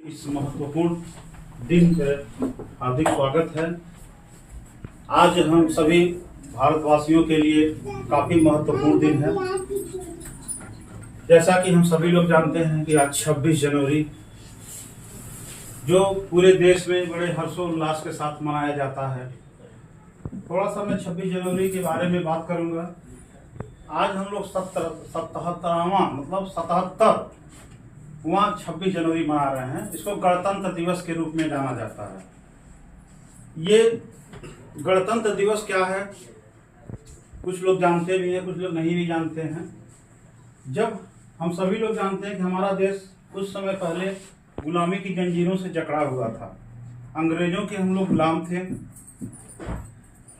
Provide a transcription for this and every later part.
इस महत्वपूर्ण दिन पर हार्दिक स्वागत है। आज हम सभी भारतवासियों के लिए काफी महत्वपूर्ण दिन है। जैसा कि हम सभी लोग जानते हैं कि आज 26 जनवरी जो पूरे देश में बड़े हर्षोल्लास के साथ मनाया जाता है। थोड़ा सा मैं 26 जनवरी के बारे में बात करूंगा। आज हम लोग 77वां 26 जनवरी मना रहे हैं। इसको गणतंत्र दिवस के रूप में जाना जाता है। ये गणतंत्र दिवस क्या है, कुछ लोग जानते भी हैं, कुछ लोग नहीं भी जानते हैं। जब हम सभी लोग जानते हैं कि हमारा देश कुछ समय पहले गुलामी की जंजीरों से जकड़ा हुआ था। अंग्रेजों के हम लोग गुलाम थे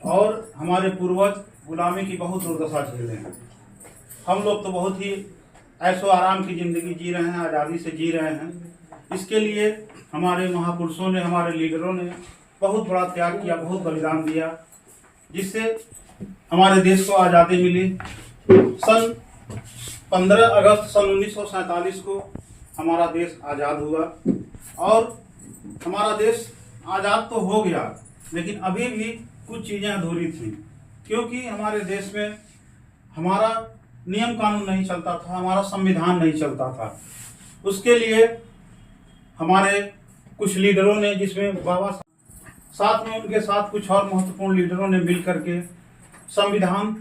और हमारे पूर्वज गुलामी की बहुत दुर्दशा झेले हैं। हम लोग तो बहुत ही ऐशो आराम की जिंदगी जी रहे हैं, आज़ादी से जी रहे हैं। इसके लिए हमारे महापुरुषों ने, हमारे लीडरों ने बहुत बड़ा त्याग किया, बहुत बलिदान दिया, जिससे हमारे देश को आज़ादी मिली। सन 15 अगस्त सन 1947 को हमारा देश आज़ाद हुआ और हमारा देश आज़ाद तो हो गया, लेकिन अभी भी कुछ चीज़ें अधूरी थी, क्योंकि हमारे देश में हमारा नियम कानून नहीं चलता था, हमारा संविधान नहीं चलता था। उसके लिए हमारे कुछ लीडरों ने, जिसमें बाबा साथ में उनके साथ कुछ और महत्वपूर्ण लीडरों ने मिलकर के संविधान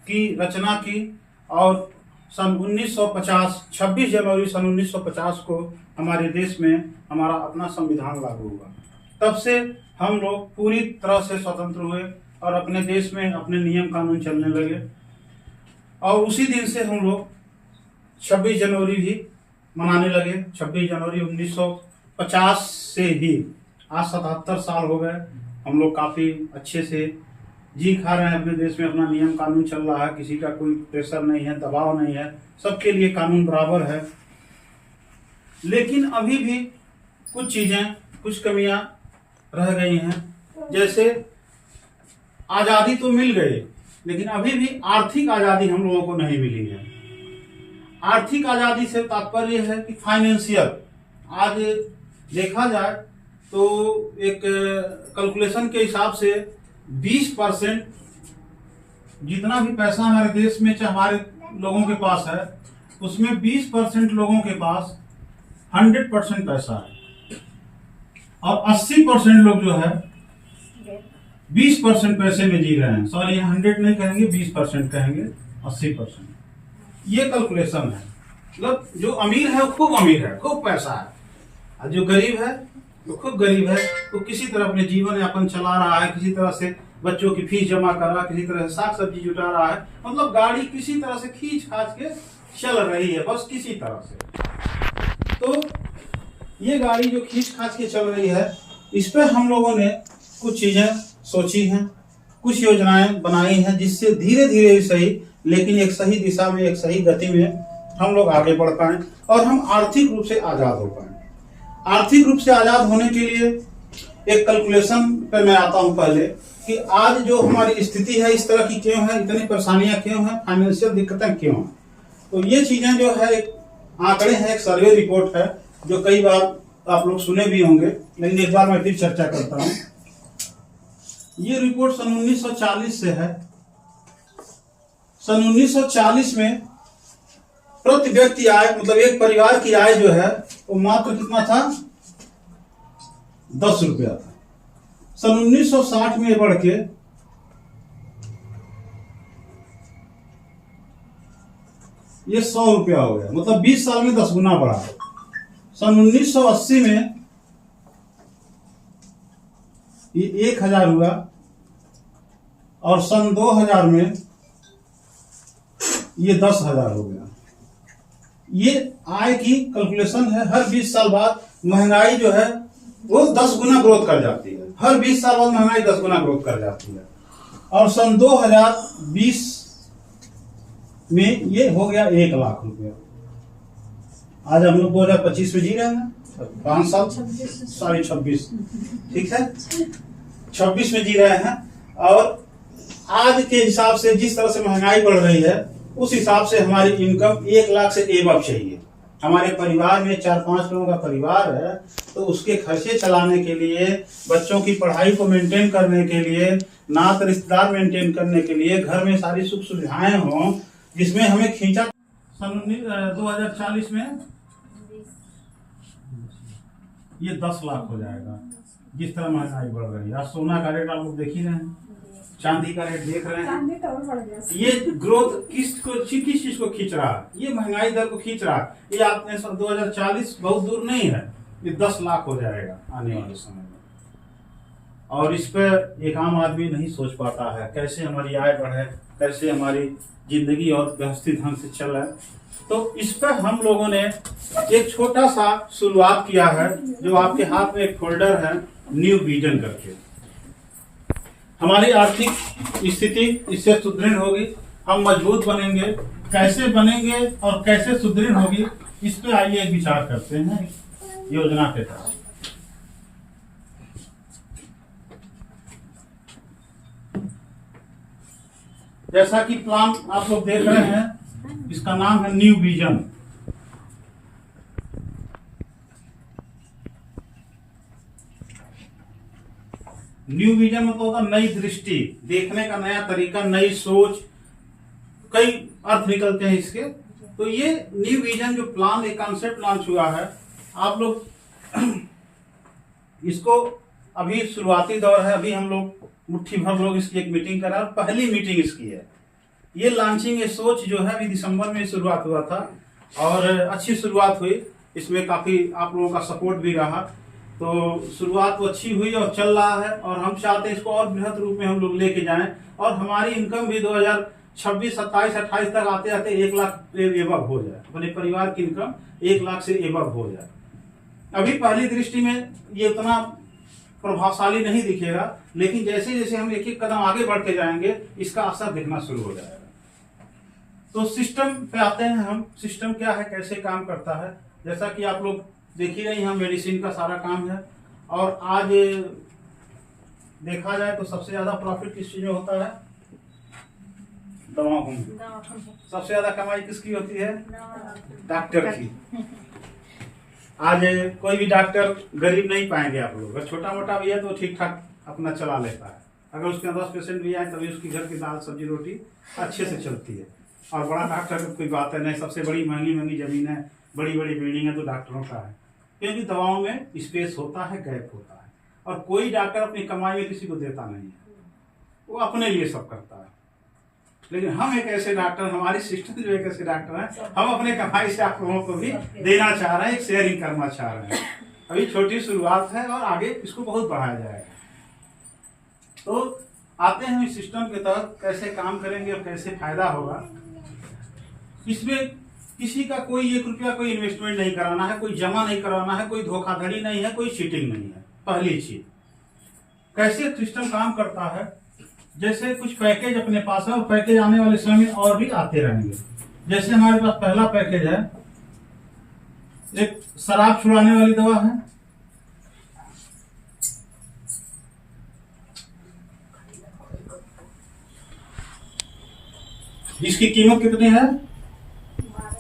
की रचना की और सन 1950 26 जनवरी सन 1950 को हमारे देश में हमारा अपना संविधान लागू हुआ। तब से हम लोग पूरी तरह से स्वतंत्र हुए और अपने देश में अपने नियम कानून चलने लगे। और उसी दिन से हम लोग 26 जनवरी भी मनाने लगे। 26 जनवरी 1950 से ही आज 77 साल हो गए। हम लोग काफ़ी अच्छे से जी खा रहे हैं अपने देश में, अपना नियम कानून चल रहा है, किसी का कोई प्रेशर नहीं है, दबाव नहीं है, सबके लिए कानून बराबर है। लेकिन अभी भी कुछ चीज़ें, कुछ कमियां रह गई हैं। जैसे आज़ादी तो मिल गई, लेकिन अभी भी आर्थिक आज़ादी हम लोगों को नहीं मिली है। आर्थिक आज़ादी से तात्पर्य है कि फाइनेंशियल, आज देखा जाए तो एक कैलकुलेशन के हिसाब से 20% जितना भी पैसा हमारे देश में चाहे हमारे लोगों के पास है, उसमें 20% लोगों के पास 100% पैसा है और 80% लोग जो है 20% पैसे में जी रहे हैं। सॉरी, 100 नहीं कहेंगे, 20% कहेंगे, 80%। ये कैलकुलेशन है। मतलब जो अमीर है वो खूब अमीर है, खूब पैसा है, और जो गरीब है वो खूब गरीब है। वो किसी तरह अपने जीवन यापन चला रहा है, किसी तरह से बच्चों की फीस जमा कर रहा है, किसी तरह से साग सब्जी जुटा रहा है। मतलब गाड़ी किसी तरह से खींच खाच के चल रही है, बस किसी तरह से। तो ये गाड़ी जो खींच खाच के चल रही है, इस पर हम लोगों ने कुछ चीजें सोची हैं, कुछ योजनाएं बनाई हैं, जिससे धीरे धीरे सही, लेकिन एक सही दिशा में, एक सही गति में हम लोग आगे बढ़ पाएं और हम आर्थिक रूप से आजाद हो पाएं। आर्थिक रूप से आजाद होने के लिए एक कैलकुलेशन पे मैं आता हूं पहले, कि आज जो हमारी स्थिति है इस तरह की क्यों है, इतनी परेशानियां क्यों हैं, फाइनेंशियल दिक्कतें क्यों हैं। तो ये चीजें जो है एक आंकड़े हैं, एक सर्वे रिपोर्ट है, जो कई बार आप लोग सुने भी होंगे, लेकिन एक बार मैं फिर चर्चा करता हूँ। ये रिपोर्ट सन 1940 से है। सन 1940 में प्रति व्यक्ति आय, मतलब एक परिवार की आय जो है वो मात्र कितना था, 10 रुपया था। सन 1960 में बढ़ के ये 100 रुपया हो गया, मतलब 20 साल में 10 गुना बढ़ा। सन 1980 में ये 1000 हुआ और सन 2000 में ये 10,000 हो गया। ये आय की कैलकुलेशन है। हर 20 साल बाद महंगाई जो है वो 10 गुना ग्रोथ कर जाती है। हर 20 साल बाद महंगाई 10 गुना ग्रोथ कर जाती है। और सन 2020 में ये हो गया 1 लाख रुपया। आज हम लोग 2025 में जी रहे हैं, 5 साल, सॉरी 26, ठीक है, 26 में जी रहे हैं। और आज के हिसाब से जिस तरह से महंगाई बढ़ रही है, उस हिसाब से हमारी इनकम 1 लाख से एबव चाहिए। हमारे परिवार में 4-5 लोगों का परिवार है, तो उसके खर्चे चलाने के लिए, बच्चों की पढ़ाई को मेंटेन करने के लिए, नात रिश्तेदार मेंटेन करने के लिए, घर में सारी सुख सुविधाएं हों, जिसमें हमें खींचा। सन 2040 में ये 10 लाख हो जाएगा, जिस तरह महंगाई बढ़ रही है। आज सोना का रेट आप लोग देख ही रहे हैं, चांदी का रेट देख रहे हैं। ये ग्रोथ किस चीज को खींच रहा है? ये महंगाई दर को खींच रहा है। ये आपने 2040 बहुत दूर नहीं है, ये 10 लाख हो जाएगा आने वाले समय में। और इस पर एक आम आदमी नहीं सोच पाता है कैसे हमारी आय बढ़े, कैसे हमारी जिंदगी और व्यवस्थित ढंग से चले। तो इस पर हम लोगों ने एक छोटा सा शुरुआत किया है, जो आपके हाथ में एक फोल्डर है, न्यू विजन करके। हमारी आर्थिक स्थिति इससे सुदृढ़ होगी, हम मजबूत बनेंगे। कैसे बनेंगे और कैसे सुदृढ़ होगी, इस पे आइए एक विचार करते हैं योजना के तहत। जैसा कि प्लान आप लोग देख रहे हैं, इसका नाम है न्यू विजन। न्यू विजन मतलब होता नई दृष्टि, देखने का नया तरीका, नई सोच, कई अर्थ निकलते हैं इसके। तो ये न्यू विजन जो प्लान, एक कॉन्सेप्ट लॉन्च हुआ है, आप लोग इसको अभी शुरुआती दौर है, अभी हम लोग मुट्ठी भर लोग इसकी एक मीटिंग करा, पहली मीटिंग इसकी है। ये लॉन्चिंग, ये सोच जो है अभी दिसंबर में शुरुआत हुआ था और अच्छी शुरुआत हुई। इसमें काफी आप लोगों का सपोर्ट भी रहा, तो शुरुआत तो अच्छी हुई और चल रहा है। और हम चाहते हैं इसको और बृहद रूप में हम लोग लेके जाएं, और हमारी इनकम भी 2026, 27, 28 तक आते आते 1 लाख एबव हो जाए, अपने परिवार की इनकम 1 लाख से एबव हो जाए। अभी पहली दृष्टि में ये उतना प्रभावशाली नहीं दिखेगा, लेकिन जैसे जैसे हम एक एक कदम आगे बढ़ते जाएंगे, इसका असर दिखना शुरू हो जाएगा। तो सिस्टम पे आते हैं हम। सिस्टम क्या है, कैसे काम करता है? जैसा कि आप लोग देख ही रहे हैं, यहाँ मेडिसिन का सारा काम है। और आज देखा जाए तो सबसे ज्यादा प्रॉफिट किस चीज में होता है? दवाओं में। सबसे ज्यादा कमाई किसकी होती है? डॉक्टर की। आज कोई भी डॉक्टर गरीब नहीं पाएंगे आप लोग। अगर छोटा मोटा भी है तो ठीक ठाक अपना चला लेता है। अगर उसके 10 पेशेंट भी आए तभी उसकी घर की दाल सब्जी रोटी अच्छे से चलती है। और बड़ा डॉक्टर कोई बात है नहीं, सबसे बड़ी महंगी महंगी जमीन है, बड़ी बड़ी बिल्डिंग है तो डॉक्टरों का है, क्योंकि दवाओं में स्पेस होता है, गैप होता है। और कोई डॉक्टर अपनी कमाई में किसी को देता नहीं है, वो अपने लिए सब करता है। लेकिन हम एक ऐसे डॉक्टर, हमारी सिस्टम जो एक ऐसे डॉक्टर है, हम अपने कमाई से आप लोगों को भी देना चाह रहे हैं, एक शेयरिंग करना चाह रहे हैं। अभी छोटी शुरुआत है और आगे इसको बहुत बढ़ाया जाएगा। तो आते हैं इस सिस्टम के तहत कैसे काम करेंगे और कैसे फायदा होगा। इसमें किसी का कोई 1 रुपया कोई इन्वेस्टमेंट नहीं कराना है, कोई जमा नहीं कराना है, कोई धोखाधड़ी नहीं है, कोई चीटिंग नहीं है। पहली चीज, कैसे सिस्टम काम करता है, जैसे कुछ पैकेज अपने पास है और पैकेज आने वाले समय में और भी आते रहेंगे। जैसे हमारे पास पहला पैकेज है, एक शराब छुड़ाने वाली दवा है, इसकी कीमत कितनी है?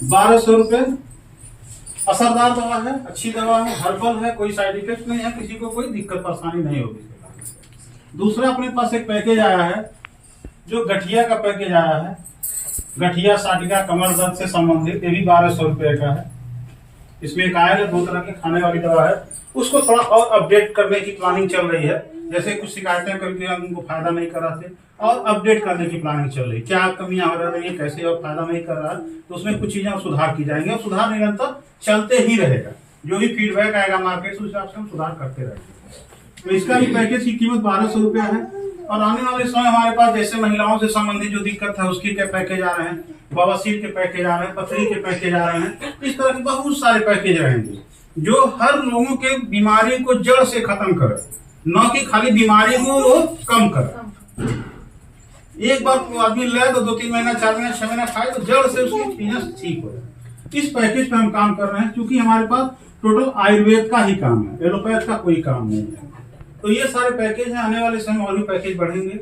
1200 रुपए। असरदार दवा है, अच्छी दवा है, हर्बल है, कोई साइड इफेक्ट नहीं है, किसी को कोई दिक्कत परेशानी नहीं होगी। दूसरा अपने पास एक पैकेज आया है, जो गठिया का पैकेज आया है। गठिया, साटिका, कमर दर्द से संबंधित, ये भी 1200 रुपए का है। इसमें एक आया है, 2 तरह की खाने वाली दवा है, उसको थोड़ा और अपडेट करने की प्लानिंग चल रही है। जैसे कुछ शिकायतें करके हम उनको फायदा नहीं कर रहे थे, और अपडेट करने की प्लानिंग चल रही है। क्या कमियां हो रही है, कैसे और फायदा नहीं कर रहा है, तो उसमें कुछ चीजें सुधार की जाएंगे। और सुधार निरंतर चलते ही रहेगा, जो भी फीडबैक आएगा मार्केट से, उस हिसाब से हम सुधार करते रहेंगे। तो इसका भी पैकेज की कीमत 1200 रुपया है। और आने वाले समय हमारे पास जैसे महिलाओं से संबंधित जो दिक्कत है उसकी के पैकेज आ रहे हैं, बवासीर के पैकेज आ रहे हैं, पथरी के पैकेज आ रहे हैं। इस तरह के बहुत सारे पैकेज रहेंगे, जो हर लोगों के बीमारी को जड़ से खत्म करे, न कि खाली बीमारी को वो कम करे। एक बार आदमी ले तो 2-3 महीना, 4 महीना, 6 महीना खाए तो जड़ से उसकी फिटनेस ठीक हो जाए। इस पैकेज पे हम काम कर रहे हैं, क्योंकि हमारे पास टोटल आयुर्वेद का ही काम है, एलोपैथ का कोई काम नहीं है। तो ये सारे पैकेज हैं, आने वाले समय और भी पैकेज बढ़ेंगे।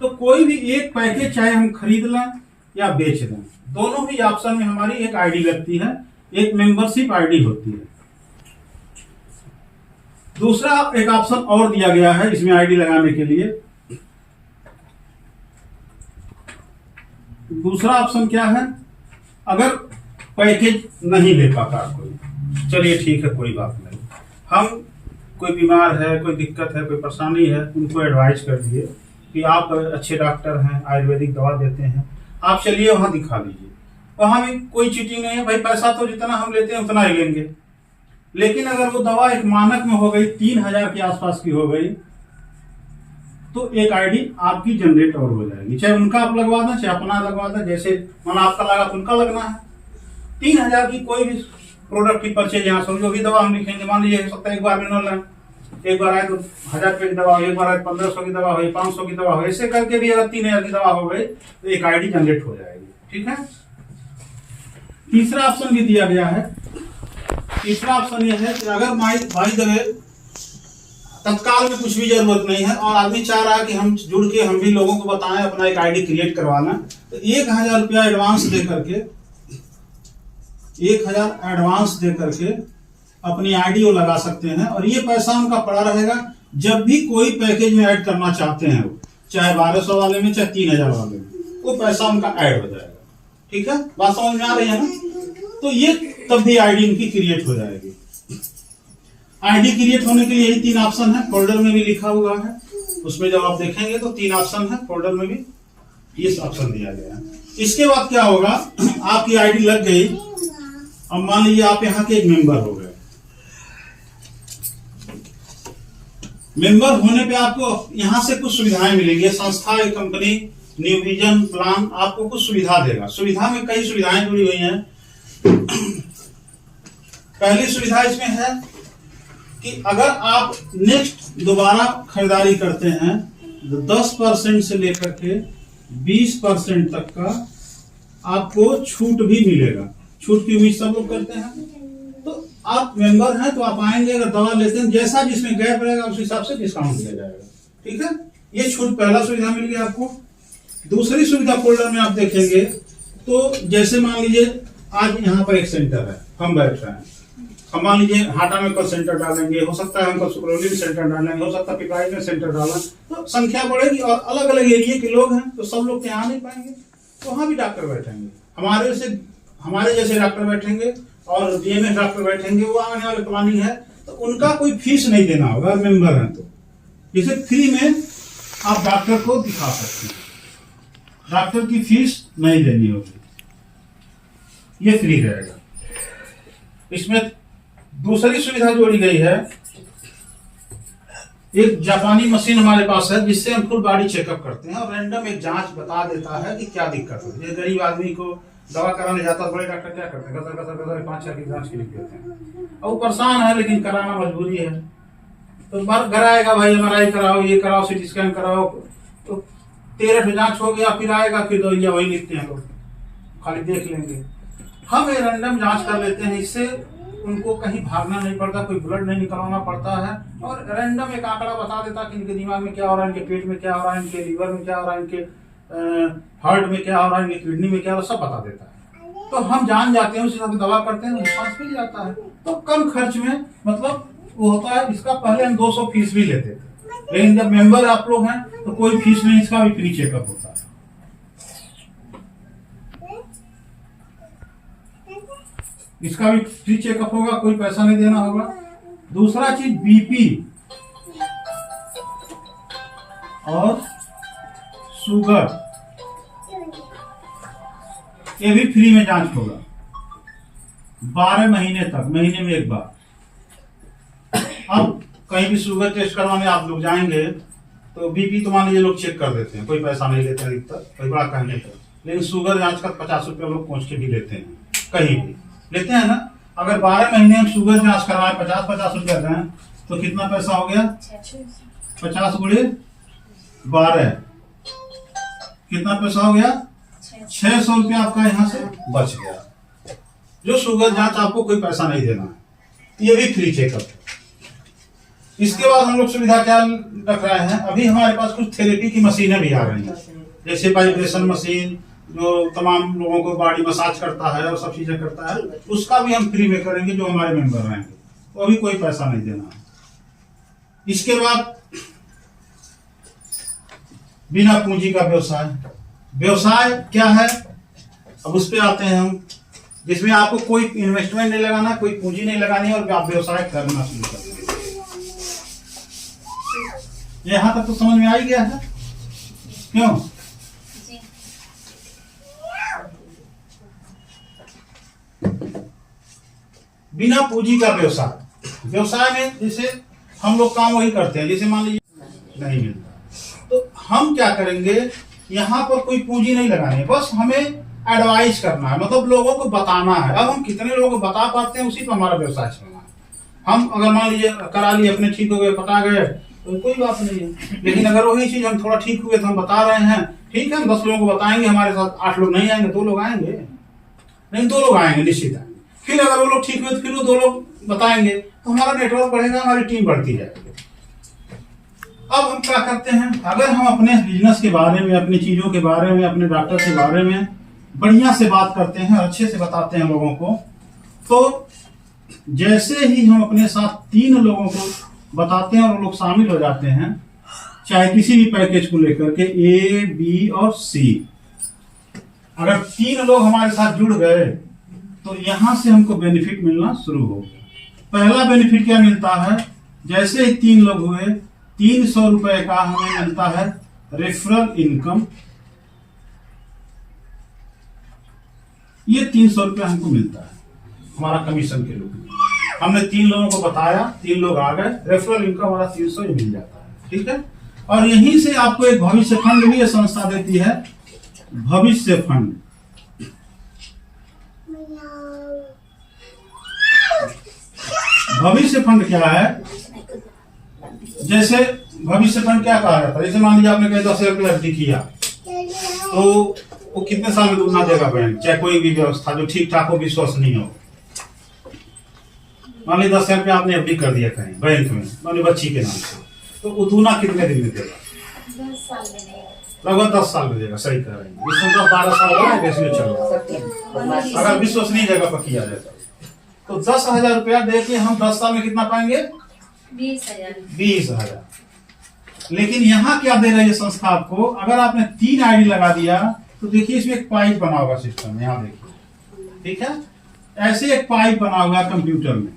तो कोई भी एक पैकेज चाहे हम खरीद लें या बेच दें, दोनों ही ऑप्शन में हमारी एक आईडी लगती है। एक मेंबरशिप आईडी होती है। दूसरा एक ऑप्शन और दिया गया है इसमें आईडी लगाने के लिए। दूसरा ऑप्शन क्या है, अगर पैकेज नहीं ले पाता कोई, चलिए ठीक है कोई बात नहीं, हम कोई बीमार है, कोई दिक्कत है, कोई परेशानी है, उनको एडवाइस कर दिए कि आप अच्छे डॉक्टर हैं, आयुर्वेदिक दवा देते हैं, आप चलिए वहां दिखा लीजिए। वहां भी कोई चीटिंग नहीं है भाई, पैसा तो जितना हम लेते हैं उतना ही लेंगे। लेकिन अगर वो दवा एक मानक में हो गई, 3000 के आसपास की हो गई, तो एक आईडी आपकी जनरेट और हो जाएगी। चाहे उनका आप लगवा दें, चाहे अपना लगवा दें, जैसे माना आपका लगा तो उनका लगना है। 3000 की कोई भी प्रोडक्ट की परचेज यहाँ से जो भी दवा हम लिखेंगे, मान लीजिए हो सकता है एक बार में न लें, एक बार आए तो 1000 रुपये की दवा हो, एक बार आए 1500 की दवा हो, 500 की दवा हो, ऐसे करके भी अगर 3000 की दवा हो गई तो एक आईडी जनरेट हो जाएगी। ठीक है। तीसरा ऑप्शन भी दिया गया है। तीसरा ऑप्शन यह है कि अगर भाई दवे तत्काल में कुछ भी जरूरत नहीं है और आदमी चाह रहा है कि हम जुड़ के हम भी लोगों को बताएं, अपना एक आईडी क्रिएट करवाना, तो 1000 रुपया एडवांस दे करके 1000 एडवांस दे करके अपनी आईडी वो लगा सकते हैं और ये पैसा उनका पड़ा रहेगा। जब भी कोई पैकेज में ऐड करना चाहते हैं वो, चाहे 1200 वाले में, चाहे 3000 वाले में, वो पैसा उनका ऐड हो जाएगा। ठीक है, बात समझ में आ रही है ना। तो ये तब भी आईडी उनकी क्रिएट हो जाएगी। आईडी क्रिएट होने के लिए यही 3 ऑप्शन है, फोल्डर में भी लिखा हुआ है, उसमें जब आप देखेंगे तो 3 ऑप्शन है, फोल्डर में भी ये ऑप्शन दिया गया है। इसके बाद क्या होगा, आपकी आईडी लग गई, अब मान लीजिए आप यहाँ के एक मेंबर हो गए। मेंबर होने पे आपको यहाँ से कुछ सुविधाएं मिलेंगी। संस्था, एक कंपनी, न्यू विजन प्लान आपको कुछ सुविधा देगा। सुविधा में कई सुविधाएं जुड़ी हुई हैं। पहली सुविधा इसमें है कि अगर आप नेक्स्ट दोबारा खरीदारी करते हैं तो 10% से लेकर के 20% तक का आपको छूट भी मिलेगा। छूट की उम्मीद सब लोग करते हैं। तो आप मेंबर हैं तो आप आएंगे, अगर दवा लेते हैं, जैसा जिसमें गैप रहेगा उस हिसाब से डिस्काउंट दिया जाएगा। ठीक है, ये छूट पहला सुविधा मिल गया आपको। दूसरी सुविधा फोल्डर में आप देखेंगे तो जैसे मान लीजिए आज यहाँ पर एक सेंटर है, हम बैठ रहे हैं, हम मान लीजिए हाटा में कल सेंटर डालेंगे, हो सकता है हम कल सुकरौली में सेंटर डालेंगे, हो सकता है पिपराइच में सेंटर डालें, तो संख्या बढ़ेगी और अलग अलग एरिया के लोग हैं तो सब लोग यहाँ नहीं पाएंगे, तो वहां भी डॉक्टर बैठेंगे, हमारे जैसे डॉक्टर बैठेंगे और डीएमएस डॉक्टर बैठेंगे। वो आने वाले प्लानिंग है तो उनका कोई फीस नहीं देना होगा, मेंबर हैं तो जैसे फ्री में आप डॉक्टर को दिखा सकते हैं, डॉक्टर की फीस नहीं देनी होगी, ये फ्री रहेगा। इसमें दूसरी सुविधा जोड़ी गई है, एक जापानी मशीन हमारे पास है जिससे हम फुल बॉडी चेकअप करते हैं और रैंडम एक जांच बता देता है कि क्या दिक्कत है। ये गरीब आदमी को दवा कराने जाता है, बड़े डॉक्टर क्या करते हैं, गदर 5-6 की जांच के लिख देते हैं और वो परेशान है लेकिन कराना मजबूरी है। तो घर आएगा, भाई MRI कराओ, ये कराओ, CT स्कैन कराओ, तो 13 जांच हो गया, फिर आएगा, फिर दवाइयां वही लिखते हैं लोग, खाली देख लेंगे। हम ये रैंडम जांच कर लेते हैं, इससे उनको कहीं भागना नहीं पड़ता, कोई ब्लड नहीं निकलवाना पड़ता है और रैंडम एक आंकड़ा बता देता कि इनके दिमाग में क्या हो रहा है, इनके पेट में क्या हो रहा है, इनके लीवर में क्या हो रहा है, इनके हार्ट में क्या हो रहा है, इनकी किडनी में क्या हो रहा है, सब बता देता है। तो हम जान जाते हैं, उस हिसाब से दवा करते हैं, रिस्पांस मिल जाता है। तो कम खर्च में मतलब वो होता है। इसका पहले हम 200 फीस भी लेते थे, लेकिन जब मेंबर आप लोग हैं तो कोई फीस नहीं, इसका भी फ्री चेकअप होता है। इसका भी फ्री चेकअप होगा, कोई पैसा नहीं देना होगा। दूसरा चीज बीपी और शुगर, ये भी फ्री में जांच होगा 12 महीने तक, महीने में एक बार। अब कहीं भी शुगर टेस्ट करवाने आप लोग जाएंगे तो बीपी तो मान लीजिए लोग चेक कर देते हैं, कोई पैसा नहीं लेते हैं, कोई बड़ा कहने का, लेकिन शुगर जांच का 50 रुपया लोग पहुंच के भी लेते हैं, कहीं भी लेते हैं ना। अगर 12 महीने हम शुगर जांच करवाएं, 50-50 रुपया दें तो कितना पैसा हो गया, 50 गुणे 12 कितना पैसा हो गया, 600 रुपया आपका यहाँ से बच गया। जो शुगर जांच आपको कोई पैसा नहीं देना है, ये भी फ्री चेकअप है। इसके बाद हम लोग सुविधा क्या रख रहे हैं, अभी हमारे पास कुछ थेरेपी की मशीनें भी आ रही हैं, जैसे वाइब्रेशन मशीन, जो तमाम लोगों को बॉडी मसाज करता है और सब चीजें करता है, उसका भी हम फ्री में करेंगे जो हमारे मेंबर रहेंगे, वो भी कोई पैसा नहीं देना। इसके बाद बिना पूंजी का व्यवसाय। व्यवसाय क्या है, अब उस पर आते हैं हम, जिसमें आपको कोई इन्वेस्टमेंट नहीं लगाना, कोई पूंजी नहीं लगानी और आप व्यवसाय करना शुरू कर देंगे। यहां तक तो समझ में आ ही गया है, क्यों? बिना पूंजी का व्यवसाय। व्यवसाय में जैसे हम लोग काम वही करते हैं, जैसे मान लीजिए नहीं मिलता तो हम क्या करेंगे, यहाँ पर कोई पूंजी नहीं लगानी है, बस हमें एडवाइस करना है, मतलब लोगों को बताना है। अब हम कितने लोगों को बता पाते हैं, उसी पर हमारा व्यवसाय चलना है। हम अगर मान लीजिए करा लिए, अपने ठीक हो गए, पटा गए, तो कोई बात नहीं है। लेकिन अगर वही चीज हम थोड़ा ठीक हुए तो हम बता रहे हैं, ठीक है, हम 10 लोगों को बताएंगे, हमारे साथ 8 लोग नहीं आएंगे, 2 लोग आएंगे, नहीं 2 लोग आएंगे निश्चित आएंगे। फिर अगर वो लोग ठीक हुए तो फिर वो 2 लोग बताएंगे, तो हमारा नेटवर्क बढ़ेगा, हमारी टीम बढ़ती जाएगी। अब हम क्या करते हैं, अगर हम अपने बिजनेस के बारे में, अपनी चीजों के बारे में, अपने डॉक्टर के बारे में बढ़िया से बात करते हैं, अच्छे से बताते हैं लोगों को, तो जैसे ही हम अपने साथ 3 लोगों को बताते हैं और वो लोग शामिल हो जाते हैं, चाहे किसी भी पैकेज को लेकर के, A, B और C, अगर 3 लोग हमारे साथ जुड़ गए तो यहां से हमको बेनिफिट मिलना शुरू हो गया। पहला बेनिफिट क्या मिलता है, जैसे ही 3 लोग हुए, 300 रुपए का हमें मिलता है रेफरल इनकम। ये 300 रुपए हमको मिलता है हमारा कमीशन के रूप में। हमने 3 लोगों को बताया, 3 लोग आ गए, रेफरल इनकम हमारा 300 ही मिल जाता है, ठीक है। और यहीं से आपको एक भविष्य फंड भी ये संस्था देती है, भविष्य फंड। भविष्य फंड क्या है, जैसे भविष्य फंड क्या कहा जाता है, जैसे मान लीजिए आपने कहीं 10,000 रुपये एफडी किया, तो वो कितने साल में दूना देगा बैंक, चाहे कोई भी व्यवस्था जो ठीक ठाक हो, विश्वसनीय हो। मान लीजिए 10,000 रुपये आपने एफडी कर दिया कहीं बैंक में, मान लीजिए बच्ची के नाम से, तो वो दूना कितने दिन में देगा? 10 साल में देगा। लगभग 10 साल में देगा, सही कह रहे हैं। इसमें तो 12 साल हो गए इसमें चल रहा, अगर विश्वसनीय जगह पर किया जाए तो 10,000 रुपया दे के हम 10 साल में कितना पाएंगे? 20,000। लेकिन यहाँ क्या दे रही है संस्था आपको, अगर आपने 3 आईडी लगा दिया तो देखिए इसमें एक पाइप बना होगा सिस्टम, यहाँ देखिए, ठीक है, ऐसे एक पाइप बना होगा कंप्यूटर में।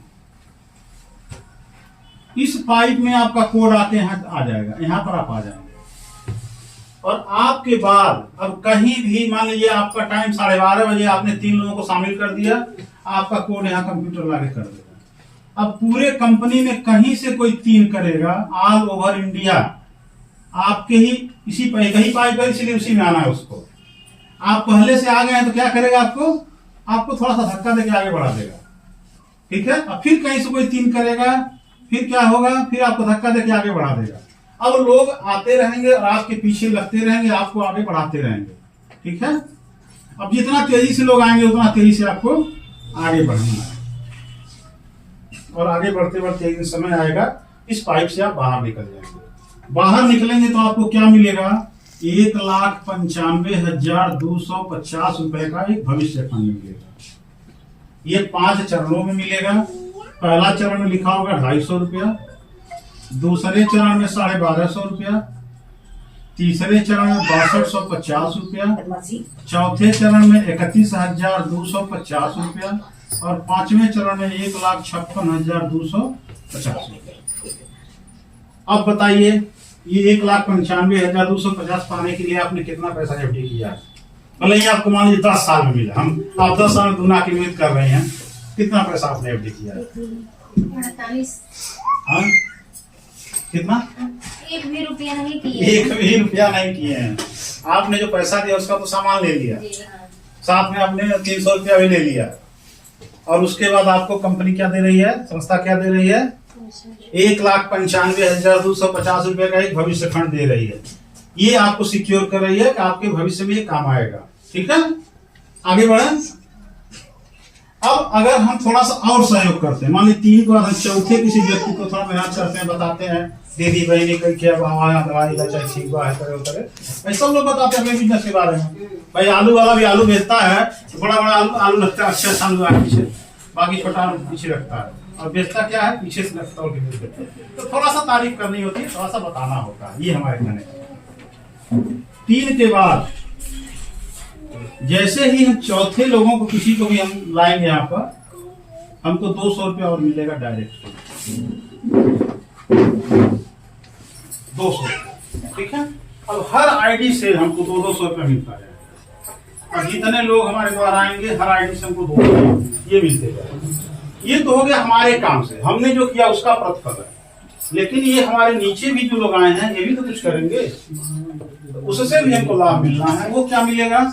इस पाइप में आपका कोड आके यहाँ आ जाएगा, यहाँ पर आप आ जाएंगे, और आपके बाद अब कहीं भी मान लीजिए आपका टाइम 12:30 बजे, आपने 3 लोगों को शामिल कर दिया, आपका कोड यहाँ कंप्यूटर लाके कर देगा। अब पूरे कंपनी में कहीं से कोई 3 करेगा, ऑल ओवर इंडिया आपके ही इसी पाइप है, इसलिए उसी में आना है उसको। आप पहले से आ गए हैं तो क्या करेगा, आपको थोड़ा सा धक्का देके आगे बढ़ा देगा, ठीक है। अब फिर कहीं से कोई 3 करेगा, फिर क्या होगा, फिर आपको धक्का देके आगे बढ़ा देगा। अब लोग आते रहेंगे और आपके पीछे लगते रहेंगे, आपको आगे बढ़ाते रहेंगे, ठीक है। अब जितना तेजी से लोग आएंगे उतना तेजी से आपको आगे बढ़ना है, और आगे बढ़ते बढ़ते एक दिन समय आएगा इस पाइप से आप बाहर निकल जाएंगे। बाहर निकलेंगे तो आपको क्या मिलेगा, 1,95,250 रुपए का एक भविष्य फंड मिलेगा। ये 5 चरणों में मिलेगा। पहला चरण में लिखा होगा 250 रुपया, दूसरे चरण में 1250 रुपया, तीसरे चरण में 6250 रुपया, चौथे चरण में 31,250 रुपया, और 5वें चरण में 1,56,250 रुपया। अब बताइए, ये 1,95,250 पाने के लिए आपने कितना पैसा एफडी किया है? भले ही आपको मान लीजिए 10 साल में मिला, आप 10 साल में दूना की उम्मीद कर रहे हैं, कितना पैसा आपने एफडी किया है? 48। हाँ, कितना? 1 भी रुपया नहीं किए। 1 भी रुपया नहीं किए हैं। आपने जो पैसा दिया उसका तो सामान ले लिया, साथ में आपने 300 रुपया भी ले लिया, और उसके बाद आपको कंपनी क्या दे रही है, संस्था क्या दे रही है? 1,95,250 रुपए का एक भविष्य फंड दे रही है। ये आपको सिक्योर कर रही है कि आपके भविष्य में ये काम आएगा, ठीक है। आगे बढ़े। अब अगर हम थोड़ा सा और सहयोग करते हैं, मान लीजिए 3 के बाद हम चौथे किसी व्यक्ति को थोड़ा मेहनत करते हैं, बताते हैं दीदी बहनी कोई क्या हमारा दवाई का चाहे ठीक हुआ है करे उतरे, ऐसे सब लोग बताते हैं अपने बिजनेस के बारे में। भाई आलू वाला भी आलू बेचता है, बड़ा बड़ा आलू लगता है, अच्छा आलू है पीछे, बाकी छोटा आलू पीछे रखता है, और बेचता क्या है पीछे से लगता है। तो थोड़ा सा तारीफ करनी होती है, थोड़ा सा बताना होता है, ये हमारे कहने का। 3 के बाद जैसे ही हम चौथे लोगों को किसी को भी हम लाएंगे यहाँ पर, हमको 200 रुपया और मिलेगा डायरेक्ट, 200, ठीक है। अब हर आईडी से हमको 200 रुपया मिलता है, और जितने लोग हमारे द्वारा आएंगे हर आईडी से हमको 200 ये मिलते जाएगा। ये तो हो गया हमारे काम से, हमने जो किया उसका प्रतिफल है। लेकिन ये हमारे नीचे भी जो लोग आए हैं ये भी तो कुछ करेंगे, तो उससे भी हमको लाभ मिलना है। वो क्या मिलेगा,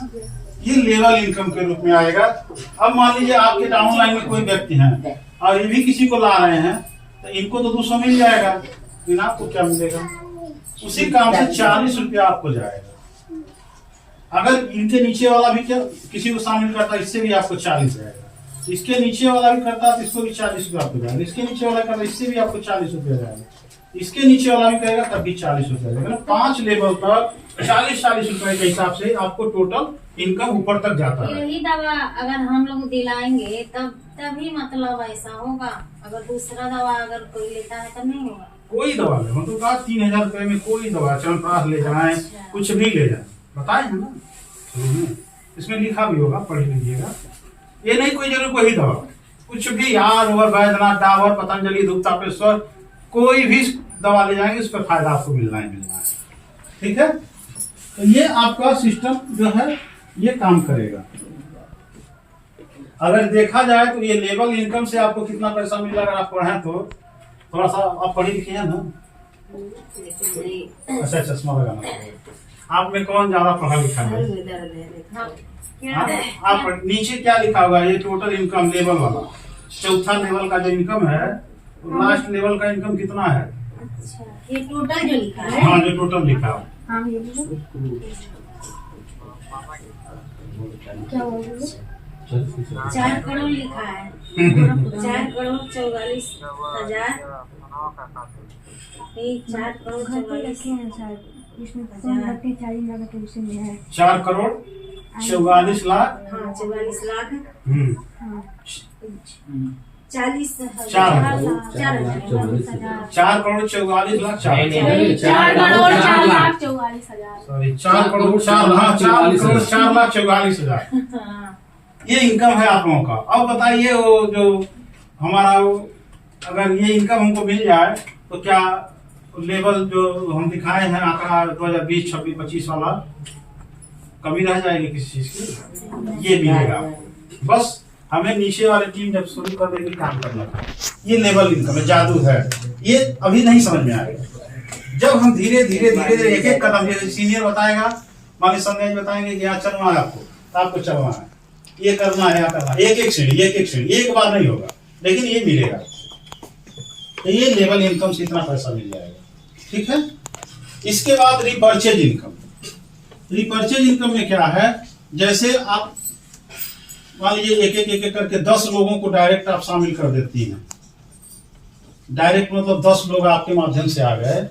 ये लेवल इनकम के रूप में आएगा। अब मान लीजिए आपके डाउनलाइन में कोई व्यक्ति है और ये भी किसी को ला रहे हैं, तो इनको तो 200 मिल जाएगा, लेकिन आपको क्या मिलेगा, उसी काम से 40 रुपया आपको जाएगा। अगर इनके नीचे वाला भी क्या किसी को शामिल करता है, इससे भी आपको 40 जाएगा, इसके नीचे वाला भी करता है तो इसको भी 40 रुपया आपको जाएगा, इसके नीचे वाला करता है इससे भी आपको 40 रुपया जाएगा, इसके नीचे वाला भी करेगा तब भी 40 रुपया जाएगा। 5 लेवल तक 40-40 रुपए के हिसाब से आपको टोटल इनकम ऊपर तक जाता है। यही दवा अगर हम लोग दिलाएंगे तभी मतलब ऐसा होगा, अगर दूसरा दवा अगर कोई लेता है तब नहीं होगा। कोई दवा ले, मतलब कहा 3000 रुपए में कोई दवा, च्यवनप्राश ले जाए, कुछ भी ले जाए, बताए है ना, इसमें लिखा भी होगा, पढ़ लीजिएगा। ये नहीं कोई जरूर कोई दवा, कुछ भी यार वैद्यनाथ, डाबर, पतंजलि, धूप तापेश्वर, कोई भी दवा ले जाएंगे उस पर फायदा आपको मिलना ही मिलना है, ठीक है। तो ये आपका सिस्टम जो है ये काम करेगा। अगर देखा जाए तो ये लेवल इनकम से आपको कितना पैसा मिला, अगर आप पढ़ें तो थोड़ा सा आप पढ़ी लिखी है ना, अच्छा चश्मा लगाना पड़ेगा। आप में कौन ज्यादा पढ़ा लिखा है? आप नीचे क्या लिखा होगा, ये टोटल इनकम लेवल वाला, चौथा लेवल का जो इनकम है, लास्ट लेवल का इनकम कितना है? अच्छा, ये टोटल जो लिखा है? हाँ, जो टोटल लिखा है। हाँ, ये क्या बोल 4 करोड़ लिखा है, 4 करोड़ 44,000, 4 करोड़ 44,000, 4 करोड़ 44 लाख, हाँ 44 लाख, 4 करोड़ 44 लाख, 4 करोड़ 4 लाख 44,000, सॉरी 4 करोड़ 4 लाख 44,000 ये इनकम है आप लोगों का। अब बताइए वो जो हमारा अगर ये इनकम हमको मिल जाए तो क्या लेवल जो हम दिखाए हैं आंकड़ा 2020, 26, 25 वाला कमी रह जाएगी किसी चीज की? ये मिलेगा। बस हमें नीचे वाले टीम जब शुरू कर देगी काम करना, ये लेवल इनकम है, जादू है, ये अभी नहीं समझ में आएगा। जब हम धीरे धीरे एक एक कदम, जैसे सीनियर बताएगा, मान संजय बताएंगे कि यहाँ चलना है आपको, तो आपको चलना है, ये करना है, यहाँ करना है, एक एक सीढ़ी, एक बार नहीं होगा, लेकिन ये मिलेगा। तो ये लेवल इनकम से इतना पैसा मिल जाएगा, ठीक है। इसके बाद रिपर्चेज इनकम। रिपर्चेज इनकम में क्या है, जैसे आप मान लीजिए एक एक करके 10 लोगों को डायरेक्ट आप शामिल कर देती हैं, डायरेक्ट मतलब 10 लोग आपके माध्यम से आ गए,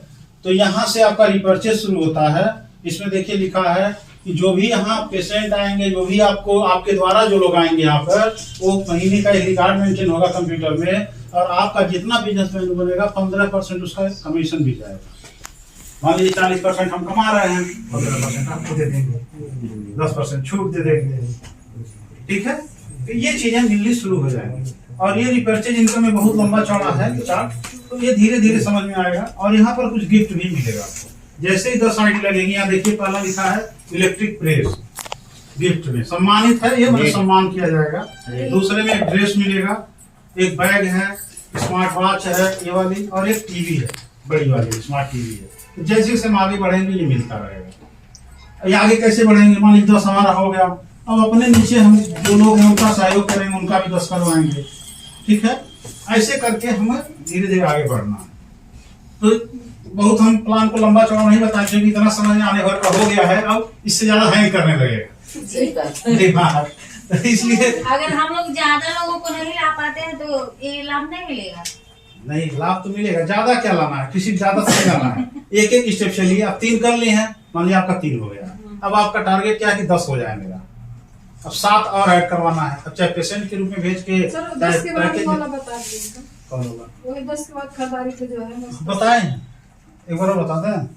तो यहाँ से आपका रिपर्चेज शुरू होता है। इसमें देखिए लिखा है कि जो भी यहाँ पेशेंट आएंगे, जो भी आपको आपके द्वारा जो लोग आएंगे यहाँ पर, वो महीने का एक रिकॉर्ड मेंटेन होगा कंप्यूटर में, और आपका जितना बिजनेस मेन्यू बनेगा 15% उसका कमीशन भी जाएगा। मान लीजिए 40% हम कमा रहे हैं, 15% आपको दे देंगे, 10% छूट दे देंगे, ठीक है। तो ये चीजें मिलनी शुरू हो जाएंगी। और ये रिपर्चेज इनकम में बहुत लंबा चौड़ा है चार्ट, तो ये धीरे धीरे समझ में आएगा। और यहाँ पर कुछ गिफ्ट भी मिलेगा आपको, जैसे ही 10 आईडी लगेगी, यहाँ देखिए पहला लिखा है इलेक्ट्रिक प्रेस, गिफ्ट में सम्मानित है, ये मतलब सम्मान किया जाएगा। दूसरे में एक ड्रेस मिलेगा, एक बैग है, स्मार्ट वॉच है ये वाली, और एक टीवी है, बड़ी वाली स्मार्ट टीवी है। तो जैसे जैसे हम आगे बढ़ेंगे ये मिलता रहेगा। ये आगे कैसे बढ़ेंगे, मान लीजिए 10 हमारा हो गया, अब अपने नीचे हम जो लोग हैं उनका सहयोग करेंगे, उनका भी 10 करवाएंगे, ठीक है। ऐसे करके हमें धीरे धीरे आगे बढ़ना है। तो बहुत हम प्लान को लंबा चौड़ा नहीं बताएं, क्योंकि इतना समझ में आने भर का हो गया है, अब इससे ज्यादा हैंग करने लगेगा। इसलिए अगर हम लोग ज्यादा लोगों को नहीं ला पाते हैं तो ये लाभ नहीं मिलेगा। नहीं, लाभ तो मिलेगा। ज्यादा क्या लाना है, किसी ज्यादा से लाना है। एक एक स्टेप चलिए। आप 3 कर लिए हैं, मान लिया आपका 3 हो गया। अब आपका टारगेट क्या है कि 10 हो जाए मेरा। अब 7 और ऐड करवाना है। अब चाहे पेशेंट के रूप में भेज के, सर 10 के बाद पैकेज वाला बता दीजिए। कौन होगा वही 10 के बाद खरीदारी पे जो है बताए, एक बार और बता दें।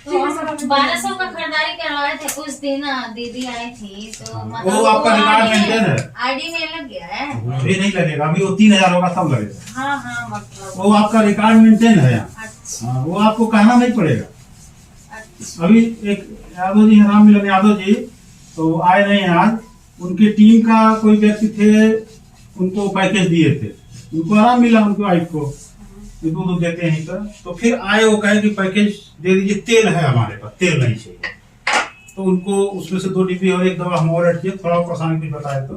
तो 1200 का खरीदारी करवाए थे उस दिन, दीदी आई थी तो वो आपका रिकॉर्ड मेंटेन है। आईडी में लग गया है। अभी नहीं लगेगा, अभी वो 3000 होगा तब लगेगा। हाँ हाँ, मतलब वो आपका रिकॉर्ड मेंटेन है। अच्छा हाँ, वो आपको कहना नहीं पड़ेगा। अच्छा। अभी एक यादव जी, राम मिलन यादव जी, तो आए नहीं आज। उनकी टीम का कोई व्यक्ति थे, उनको पैकेज दिए थे, उनको आराम मिला, उनको वाइफ को दूध देते हैं। तो फिर आए, वो कहे कि पैकेज दे दीजिए, तेल है हमारे पास, तेल नहीं चाहिए। तो उनको उसमें से 2 डिब्बी और 1 दवा हम और ऐड किए, थोड़ा परेशानी कुछ बताए तो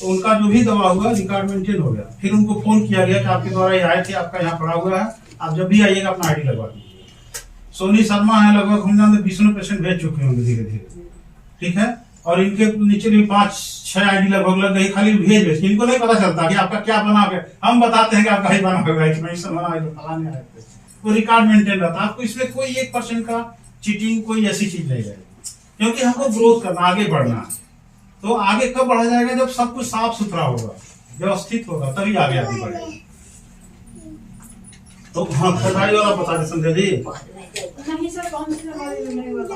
उनका जो भी दवा हुआ रिकॉर्ड मेंटेन हो गया। फिर उनको फोन किया गया कि आपके द्वारा ये आए थे, आपका यहाँ पड़ा हुआ है, आप जब भी आइएगा अपना आईडी लगवा दीजिए। सोनी शर्मा है, लगभग हम जानते 20 पेशेंट भेज चुके होंगे धीरे धीरे, ठीक है। और इनके नीचे भी 5-6 आईडी लगभग लग गई, खाली भेज। इनको नहीं पता चलता कि आपका क्या बना है। हम बताते हैं कि आपका ही बना होगा, इन्फॉर्मेशन बना है, फलाने आए थे। वो रिकॉर्ड मेंटेन रहता है। आपको इसमें कोई 1% का चीटिंग, कोई ऐसी चीज नहीं है, क्योंकि हमको ग्रोथ करना, आगे बढ़ना है। तो आगे कब बढ़ा जाएगा, जब सब कुछ साफ सुथरा होगा, व्यवस्थित होगा, तभी आगे बढ़ेगा। तो हाँ, खरीदारी वाला बता दे संजय जी। नहीं सर, कौन सी दवाई नहीं बता।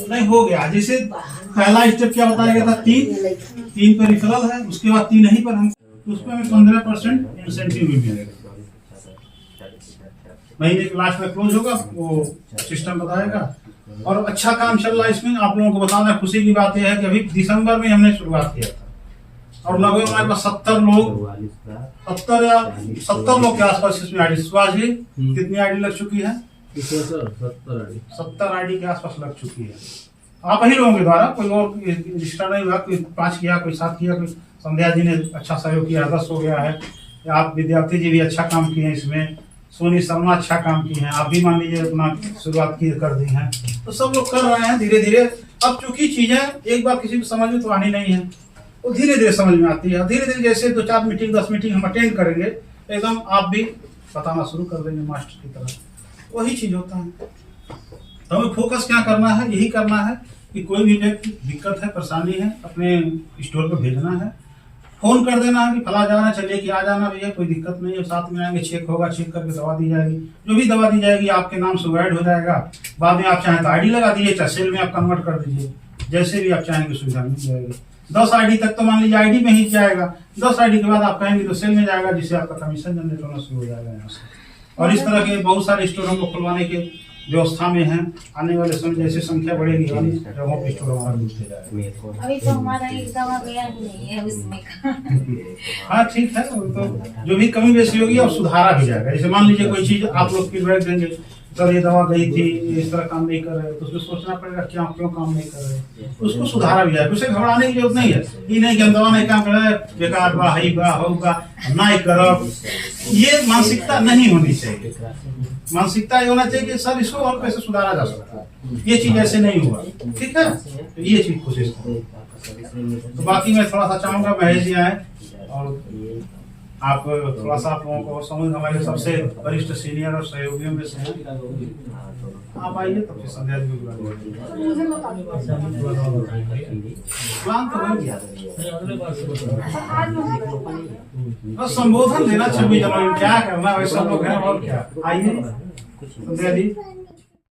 नहीं, हो गया। जैसे पहला स्टेप क्या बताया गया था, 3 पे रिफरल है, उसके बाद 3 नहीं पर हम उसमें हमें 15% इंसेंटिव भी मिलेगा। महीने के लास्ट में क्लोज होगा, वो सिस्टम बताएगा। और अच्छा काम चल रहा है इसमें। आप लोगों को बताना खुशी की बात यह है कि अभी दिसंबर में हमने शुरुआत किया था, और लगभग हमारे पास 70 लोग के आसपास इसमें आईडी। सुभाष जी, कितनी आईडी लग चुकी है? 70 आईडी के आसपास लग चुकी है, आप ही लोगों के द्वारा। कोई और रजिस्टर नहीं हुआ, कोई 5 किया, कोई 7 किया, कोई संध्या जी ने अच्छा सहयोग किया, 10 हो गया है। आप विद्यार्थी जी भी अच्छा काम किए हैं इसमें, सोनी शर्मा अच्छा काम की हैं, आप भी मान लीजिए अपना शुरुआत की कर दी है। तो सब लोग कर रहे हैं धीरे धीरे। अब चूंकि चीजें एक बार किसी को समझ में तो आनी नहीं है, वो धीरे धीरे समझ में आती है। धीरे धीरे जैसे 2-4 मीटिंग 10 मीटिंग हम अटेंड करेंगे, एकदम आप भी बताना शुरू कर देंगे मास्टर की तरह। वही चीज होता है। तो हमें फोकस क्या करना है, यही करना है कि कोई भी व्यक्ति दिक्कत है, परेशानी है, अपने स्टोर पर भेजना है, फोन कर देना है कि फला जाना, चलिए कि आ जाना भैया, कोई दिक्कत नहीं है, साथ में आएंगे, चेक होगा, चेक करके दवा दी जाएगी। जो भी दवा दी जाएगी आपके नाम से ऐड हो जाएगा। बाद में आप चाहें तो आईडी लगा दीजिए, चाहे सेल में आप कन्वर्ट कर दीजिए, जैसे भी आप चाहेंगे सुविधा मिल जाएगी। 10 आईडी तक तो मान लीजिए आईडी में ही जाएगा, 10 आईडी के बाद आप कहेंगे तो सेल में जाएगा, जिससे आपका कमीशन जनरेट होना शुरू हो जाएगा यहाँ से। और इस तरह के बहुत सारे स्टोर हम लोग खुलवाने के व्यवस्था में है। आने वाले समय जैसे संख्या बढ़ेगी, जगहों पे स्टोर हमारा मिलते जाएगा। अभी तो हमारा एक दवा गया ही नहीं है उसमें का। हाँ ठीक है, तो जो भी कमी बेसी होगी अब सुधारा भी जाएगा। जैसे मान लीजिए कोई चीज आप लोग फीडबैक देंगे, सर ये दवा गई थी, इस तरह काम नहीं कर रहे, तो उसमें सोचना पड़ेगा क्यों काम नहीं कर रहे, उसको सुधारा भी जाएगा। उसे घबराने की जरूरत नहीं है। ये नहीं कि हम दवा नहीं काम कर रहे, बेकार बा, हई बा, होगा, नहीं करब, ये मानसिकता नहीं होनी चाहिए। मानसिकता ये होना चाहिए कि सर इसको और कैसे सुधारा जा सकता है, ये चीज ऐसे नहीं हुआ, ठीक है। तो ये चीज कोशिश करें। तो बाकी मैं थोड़ा सा चाहूंगा महेश जी आए और आप थोड़ा सा आप लोगों को समझ, हमारे सबसे वरिष्ठ सीनियर और सहयोगियों में से हैं, आप आइए तो फिर संध्या जी प्लान तो बन गया, बस संबोधन देना 26 जनवरी क्या करना है, वैसा लोग हैं और क्या। आइए संध्या जी।